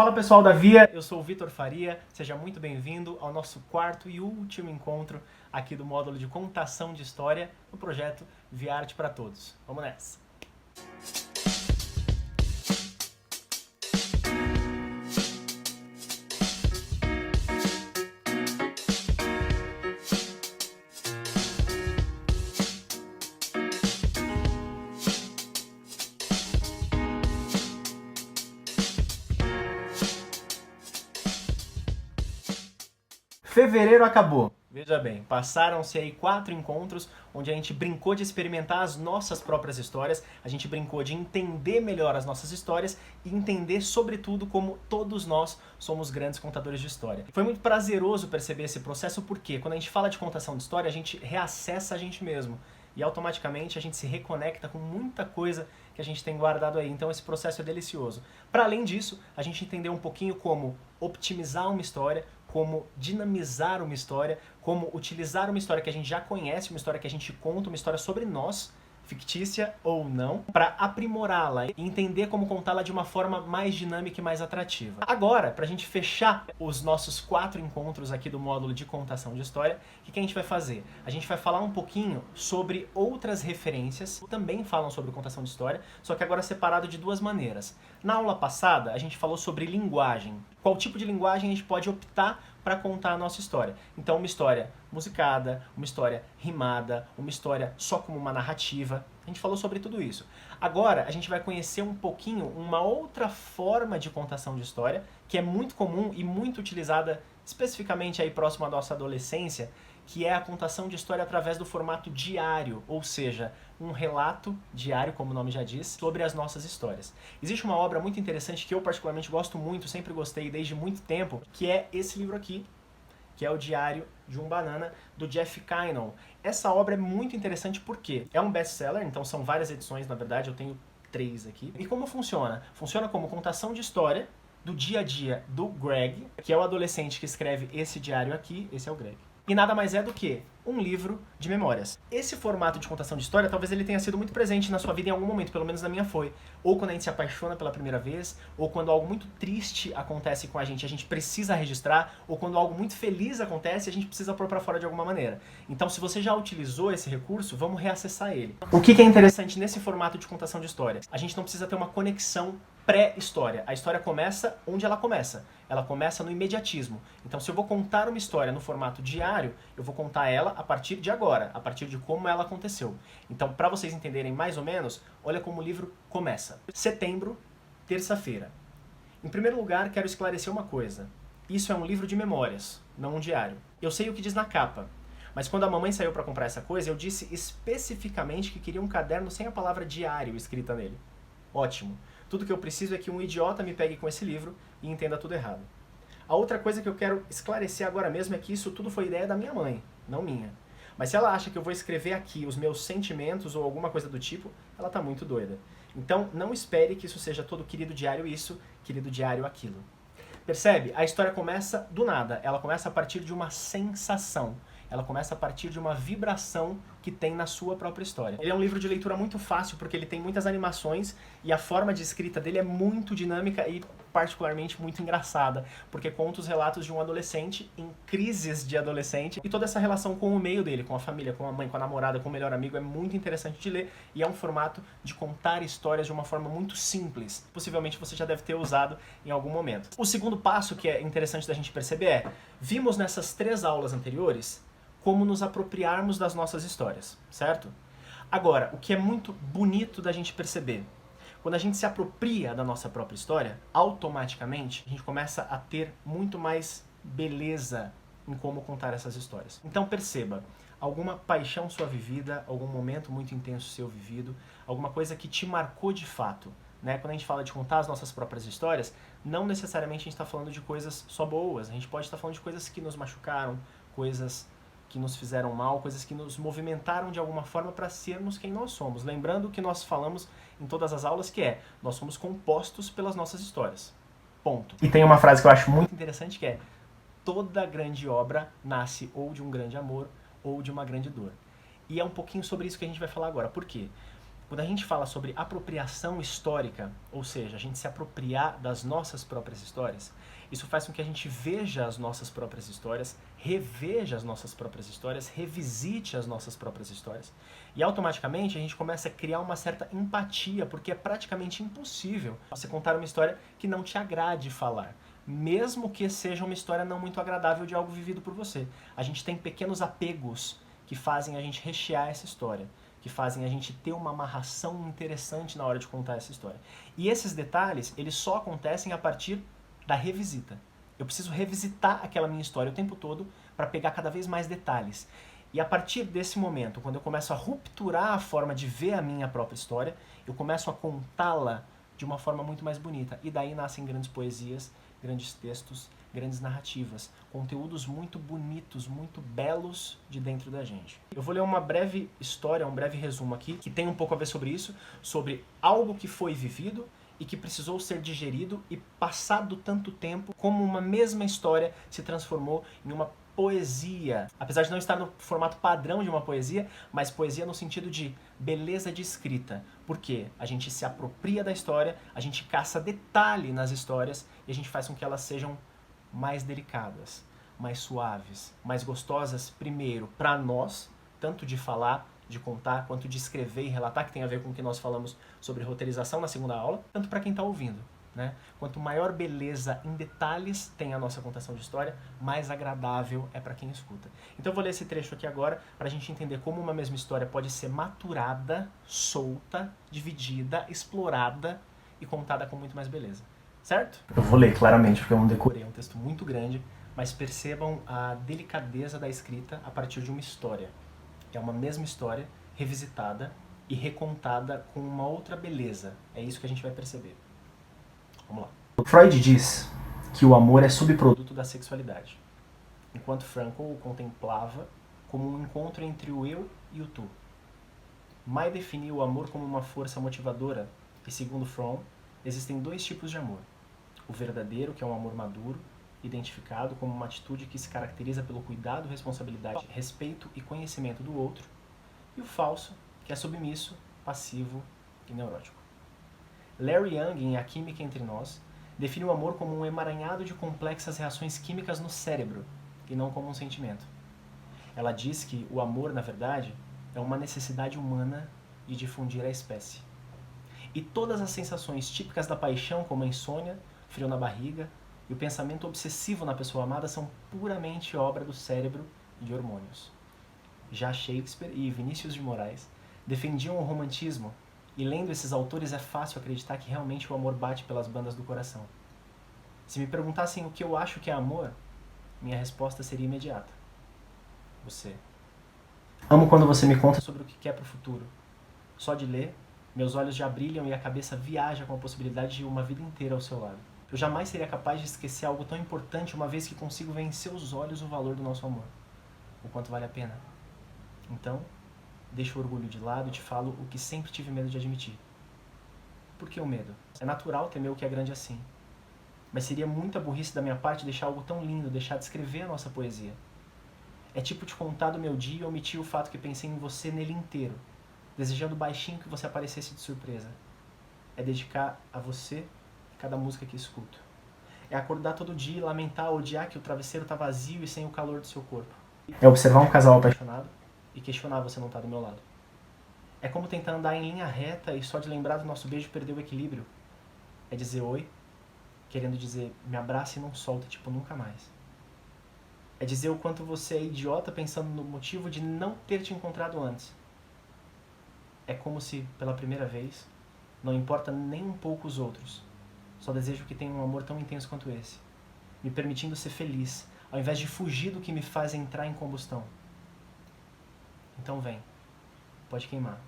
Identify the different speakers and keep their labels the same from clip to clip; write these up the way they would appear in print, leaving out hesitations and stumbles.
Speaker 1: Fala pessoal da Via, eu sou o Vitor Faria, seja muito bem-vindo ao nosso quarto e último encontro aqui do módulo de contação de história no projeto Via Arte para Todos. Vamos nessa! Fevereiro acabou. Veja bem, passaram-se aí 4 encontros onde a gente brincou de experimentar as nossas próprias histórias, a gente brincou de entender melhor as nossas histórias e entender, sobretudo, como todos nós somos grandes contadores de história. Foi muito prazeroso perceber esse processo porque quando a gente fala de contação de história, a gente reacessa a gente mesmo e automaticamente a gente se reconecta com muita coisa que a gente tem guardado aí. Então esse processo é delicioso. Para além disso, a gente entendeu um pouquinho como optimizar uma história, como dinamizar uma história, como utilizar uma história que a gente já conhece, uma história que a gente conta, uma história sobre nós, fictícia ou não, para aprimorá-la e entender como contá-la de uma forma mais dinâmica e mais atrativa. Agora, para a gente fechar os nossos 4 encontros aqui do módulo de contação de história, o que a gente vai fazer? A gente vai falar um pouquinho sobre outras referências que também falam sobre contação de história, só que agora separado de 2 maneiras. Na aula passada, a gente falou sobre linguagem. Qual tipo de linguagem a gente pode optar para contar a nossa história. Então, uma história musicada, uma história rimada, uma história só como uma narrativa. A gente falou sobre tudo isso. Agora, a gente vai conhecer um pouquinho uma outra forma de contação de história, que é muito comum e muito utilizada especificamente aí próximo à nossa adolescência, que é a contação de história através do formato diário, ou seja, um relato diário, como o nome já diz, sobre as nossas histórias. Existe uma obra muito interessante que eu particularmente gosto muito, sempre gostei desde muito tempo, que é esse livro aqui, que é o Diário de um Banana, do Jeff Kynell. Essa obra é muito interessante porque é um best-seller, então são várias edições, na verdade, eu tenho 3 aqui. E como funciona? Funciona como contação de história do dia a dia do Greg, que é o adolescente que escreve esse diário aqui, esse é o Greg. E nada mais é do que um livro de memórias. Esse formato de contação de história, talvez ele tenha sido muito presente na sua vida em algum momento, pelo menos na minha foi. Ou quando a gente se apaixona pela primeira vez, ou quando algo muito triste acontece com a gente precisa registrar, ou quando algo muito feliz acontece, a gente precisa pôr pra fora de alguma maneira. Então, se você já utilizou esse recurso, vamos reacessar ele. O que é interessante nesse formato de contação de história? A gente não precisa ter uma conexão pré-história. A história começa onde ela começa. Ela começa no imediatismo. Então, se eu vou contar uma história no formato diário, eu vou contar ela a partir de agora, a partir de como ela aconteceu. Então, para vocês entenderem mais ou menos, olha como o livro começa. Setembro, terça-feira. Em primeiro lugar, quero esclarecer uma coisa. Isso é um livro de memórias, não um diário. Eu sei o que diz na capa, mas quando a mamãe saiu para comprar essa coisa, eu disse especificamente que queria um caderno sem a palavra diário escrita nele. Ótimo. Tudo que eu preciso é que um idiota me pegue com esse livro e entenda tudo errado. A outra coisa que eu quero esclarecer agora mesmo é que isso tudo foi ideia da minha mãe, não minha. Mas se ela acha que eu vou escrever aqui os meus sentimentos ou alguma coisa do tipo, ela tá muito doida. Então não espere que isso seja todo querido diário isso, querido diário aquilo. Percebe? A história começa do nada, ela começa a partir de uma sensação. Ela começa a partir de uma vibração que tem na sua própria história. Ele é um livro de leitura muito fácil porque ele tem muitas animações e a forma de escrita dele é muito dinâmica e particularmente muito engraçada, porque conta os relatos de um adolescente em crises de adolescente e toda essa relação com o meio dele, com a família, com a mãe, com a namorada, com o melhor amigo, é muito interessante de ler e é um formato de contar histórias de uma forma muito simples. Possivelmente você já deve ter usado em algum momento. O segundo passo que é interessante da gente perceber é, vimos nessas 3 aulas anteriores como nos apropriarmos das nossas histórias, certo? Agora, o que é muito bonito da gente perceber, quando a gente se apropria da nossa própria história, automaticamente a gente começa a ter muito mais beleza em como contar essas histórias. Então perceba, alguma paixão sua vivida, algum momento muito intenso seu vivido, alguma coisa que te marcou de fato, né? Quando a gente fala de contar as nossas próprias histórias, não necessariamente a gente está falando de coisas só boas, a gente pode estar falando de coisas que nos machucaram, coisas que nos fizeram mal, coisas que nos movimentaram de alguma forma para sermos quem nós somos. Lembrando o que nós falamos em todas as aulas, que é, nós somos compostos pelas nossas histórias. Ponto. E tem uma frase que eu acho muito interessante que é, toda grande obra nasce ou de um grande amor ou de uma grande dor. E é um pouquinho sobre isso que a gente vai falar agora. Por quê? Quando a gente fala sobre apropriação histórica, ou seja, a gente se apropriar das nossas próprias histórias, isso faz com que a gente veja as nossas próprias histórias, reveja as nossas próprias histórias, revisite as nossas próprias histórias. E automaticamente a gente começa a criar uma certa empatia, porque é praticamente impossível você contar uma história que não te agrade falar, mesmo que seja uma história não muito agradável de algo vivido por você. A gente tem pequenos apegos que fazem a gente rechear essa história, que fazem a gente ter uma amarração interessante na hora de contar essa história. E esses detalhes, eles só acontecem a partir da revisita. Eu preciso revisitar aquela minha história o tempo todo para pegar cada vez mais detalhes. E a partir desse momento, quando eu começo a rupturar a forma de ver a minha própria história, eu começo a contá-la de uma forma muito mais bonita. E daí nascem grandes poesias, grandes textos, grandes narrativas, conteúdos muito bonitos, muito belos de dentro da gente. Eu vou ler uma breve história, um breve resumo aqui, que tem um pouco a ver sobre isso, sobre algo que foi vivido e que precisou ser digerido e passado tanto tempo, como uma mesma história se transformou em uma poesia. Apesar de não estar no formato padrão de uma poesia, mas poesia no sentido de beleza de escrita. Porque a gente se apropria da história, a gente caça detalhe nas histórias e a gente faz com que elas sejam mais delicadas, mais suaves, mais gostosas, primeiro, para nós, tanto de falar, de contar, quanto de escrever e relatar, que tem a ver com o que nós falamos sobre roteirização na segunda aula, tanto para quem está ouvindo. Né? Quanto maior beleza em detalhes tem a nossa contação de história, mais agradável é para quem escuta. Então eu vou ler esse trecho aqui agora para a gente entender como uma mesma história pode ser maturada, solta, dividida, explorada e contada com muito mais beleza. Certo? Eu vou ler claramente porque eu não decorei, é um texto muito grande, mas percebam a delicadeza da escrita a partir de uma história. É uma mesma história revisitada e recontada com uma outra beleza. É isso que a gente vai perceber. Vamos lá. Freud diz que o amor é subproduto da sexualidade, enquanto Frankl o contemplava como um encontro entre o eu e o tu. May definiu o amor como uma força motivadora e, segundo Fromm, existem dois tipos de amor. O verdadeiro, que é um amor maduro, identificado como uma atitude que se caracteriza pelo cuidado, responsabilidade, respeito e conhecimento do outro, e o falso, que é submisso, passivo e neurótico. Larry Young, em A Química Entre Nós, define o amor como um emaranhado de complexas reações químicas no cérebro, e não como um sentimento. Ela diz que o amor, na verdade, é uma necessidade humana de difundir a espécie. E todas as sensações típicas da paixão, como a insônia, frio na barriga e o pensamento obsessivo na pessoa amada, são puramente obra do cérebro e de hormônios. Já Shakespeare e Vinícius de Moraes defendiam o romantismo, e lendo esses autores é fácil acreditar que realmente o amor bate pelas bandas do coração. Se me perguntassem o que eu acho que é amor, minha resposta seria imediata. Você. Amo quando você me conta sobre o que quer para o futuro. Só de ler, meus olhos já brilham e a cabeça viaja com a possibilidade de uma vida inteira ao seu lado. Eu jamais seria capaz de esquecer algo tão importante uma vez que consigo ver em seus olhos o valor do nosso amor. O quanto vale a pena. Então, deixo o orgulho de lado e te falo o que sempre tive medo de admitir. Por que o medo? É natural temer o que é grande assim. Mas seria muita burrice da minha parte deixar algo tão lindo, deixar de escrever a nossa poesia. É tipo te contar do meu dia e omitir o fato que pensei em você nele inteiro, desejando baixinho que você aparecesse de surpresa. É dedicar a você cada música que escuto. É acordar todo dia e lamentar, odiar que o travesseiro tá vazio e sem o calor do seu corpo. É observar um casal apaixonado e questionar você não estar do meu lado. É como tentar andar em linha reta e só de lembrar do nosso beijo perder o equilíbrio. É dizer oi, querendo dizer me abraça e não solta, tipo nunca mais. É dizer o quanto você é idiota pensando no motivo de não ter te encontrado antes. É como se, pela primeira vez, não importa nem um pouco os outros. Só desejo que tenha um amor tão intenso quanto esse, me permitindo ser feliz, ao invés de fugir do que me faz entrar em combustão. Então vem, pode queimar.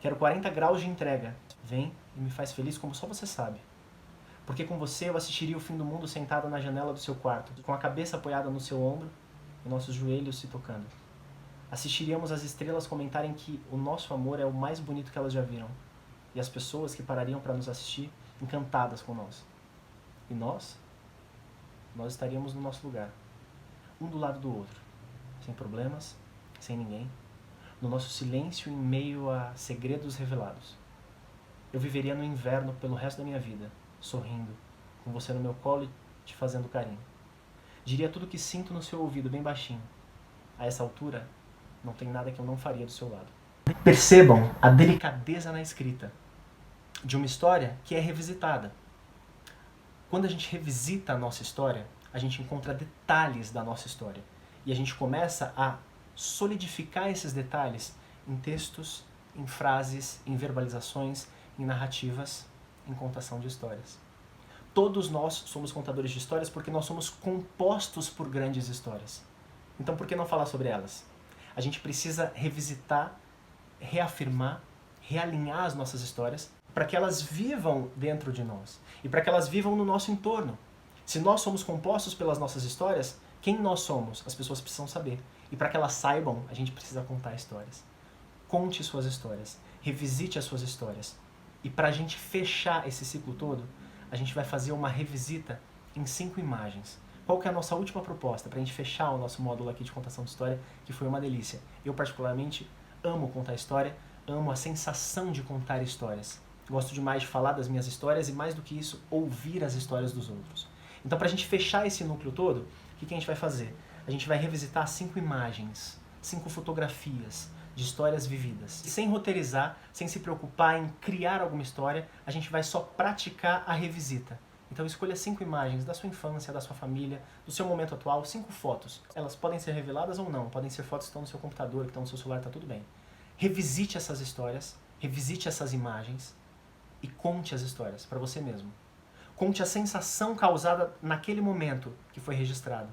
Speaker 1: Quero 40 graus de entrega. Vem e me faz feliz como só você sabe. Porque com você eu assistiria o fim do mundo sentado na janela do seu quarto, com a cabeça apoiada no seu ombro e nossos joelhos se tocando. Assistiríamos as estrelas comentarem que o nosso amor é o mais bonito que elas já viram, e as pessoas que parariam para nos assistir encantadas com nós. E nós estaríamos no nosso lugar, um do lado do outro, sem problemas, sem ninguém, no nosso silêncio em meio a segredos revelados. Eu viveria no inverno pelo resto da minha vida, sorrindo, com você no meu colo e te fazendo carinho. Diria tudo o que sinto no seu ouvido, bem baixinho. A essa altura, não tem nada que eu não faria do seu lado. Percebam a delicadeza na escrita de uma história que é revisitada. Quando a gente revisita a nossa história, a gente encontra detalhes da nossa história. E a gente começa a solidificar esses detalhes em textos, em frases, em verbalizações, em narrativas, em contação de histórias. Todos nós somos contadores de histórias porque nós somos compostos por grandes histórias. Então por que não falar sobre elas? A gente precisa revisitar, reafirmar, realinhar as nossas histórias para que elas vivam dentro de nós e para que elas vivam no nosso entorno. Se nós somos compostos pelas nossas histórias, quem nós somos? As pessoas precisam saber. E para que elas saibam, a gente precisa contar histórias. Conte suas histórias, revisite as suas histórias. E para a gente fechar esse ciclo todo, a gente vai fazer uma revisita em 5 imagens. Qual que é a nossa última proposta para a gente fechar o nosso módulo aqui de contação de história, que foi uma delícia. Eu particularmente amo contar história, amo a sensação de contar histórias. Gosto demais de falar das minhas histórias e, mais do que isso, ouvir as histórias dos outros. Então, para a gente fechar esse núcleo todo, o que a gente vai fazer? A gente vai revisitar 5 imagens, 5 fotografias de histórias vividas. E sem roteirizar, sem se preocupar em criar alguma história, a gente vai só praticar a revisita. Então escolha 5 imagens da sua infância, da sua família, do seu momento atual, 5 fotos. Elas podem ser reveladas ou não, podem ser fotos que estão no seu computador, que estão no seu celular, tá tudo bem. Revisite essas histórias, revisite essas imagens e conte as histórias para você mesmo. Conte a sensação causada naquele momento que foi registrado.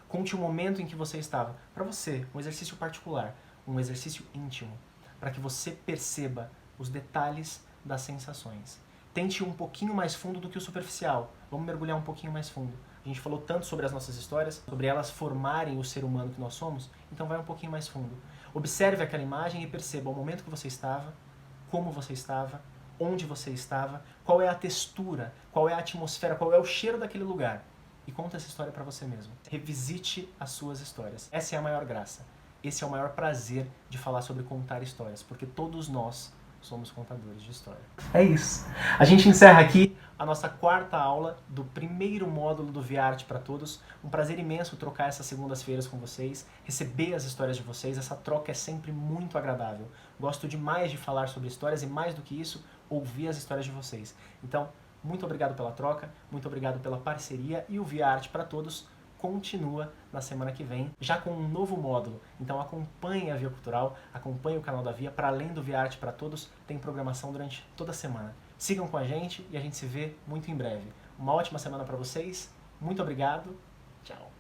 Speaker 1: Conte o momento em que você estava. Para você, um exercício particular, um exercício íntimo, para que você perceba os detalhes das sensações. Tente ir um pouquinho mais fundo do que o superficial. Vamos mergulhar um pouquinho mais fundo. A gente falou tanto sobre as nossas histórias, sobre elas formarem o ser humano que nós somos, então vai um pouquinho mais fundo. Observe aquela imagem e perceba o momento que você estava, como você estava, onde você estava, qual é a textura, qual é a atmosfera, qual é o cheiro daquele lugar. E conta essa história para você mesmo. Revisite as suas histórias. Essa é a maior graça. Esse é o maior prazer de falar sobre contar histórias, porque todos nós somos contadores de história. É isso. A gente encerra aqui a nossa 4ª aula do primeiro módulo do Via Arte para Todos. Um prazer imenso trocar essas segundas-feiras com vocês, receber as histórias de vocês. Essa troca é sempre muito agradável. Gosto demais de falar sobre histórias e, mais do que isso, ouvir as histórias de vocês. Então, muito obrigado pela troca, muito obrigado pela parceria, e o Via Arte para Todos continua na semana que vem, já com um novo módulo. Então acompanhe a Via Cultural, acompanhe o canal da Via. Para além do Via Arte para Todos, tem programação durante toda a semana. Sigam com a gente e a gente se vê muito em breve. Uma ótima semana para vocês, muito obrigado, tchau!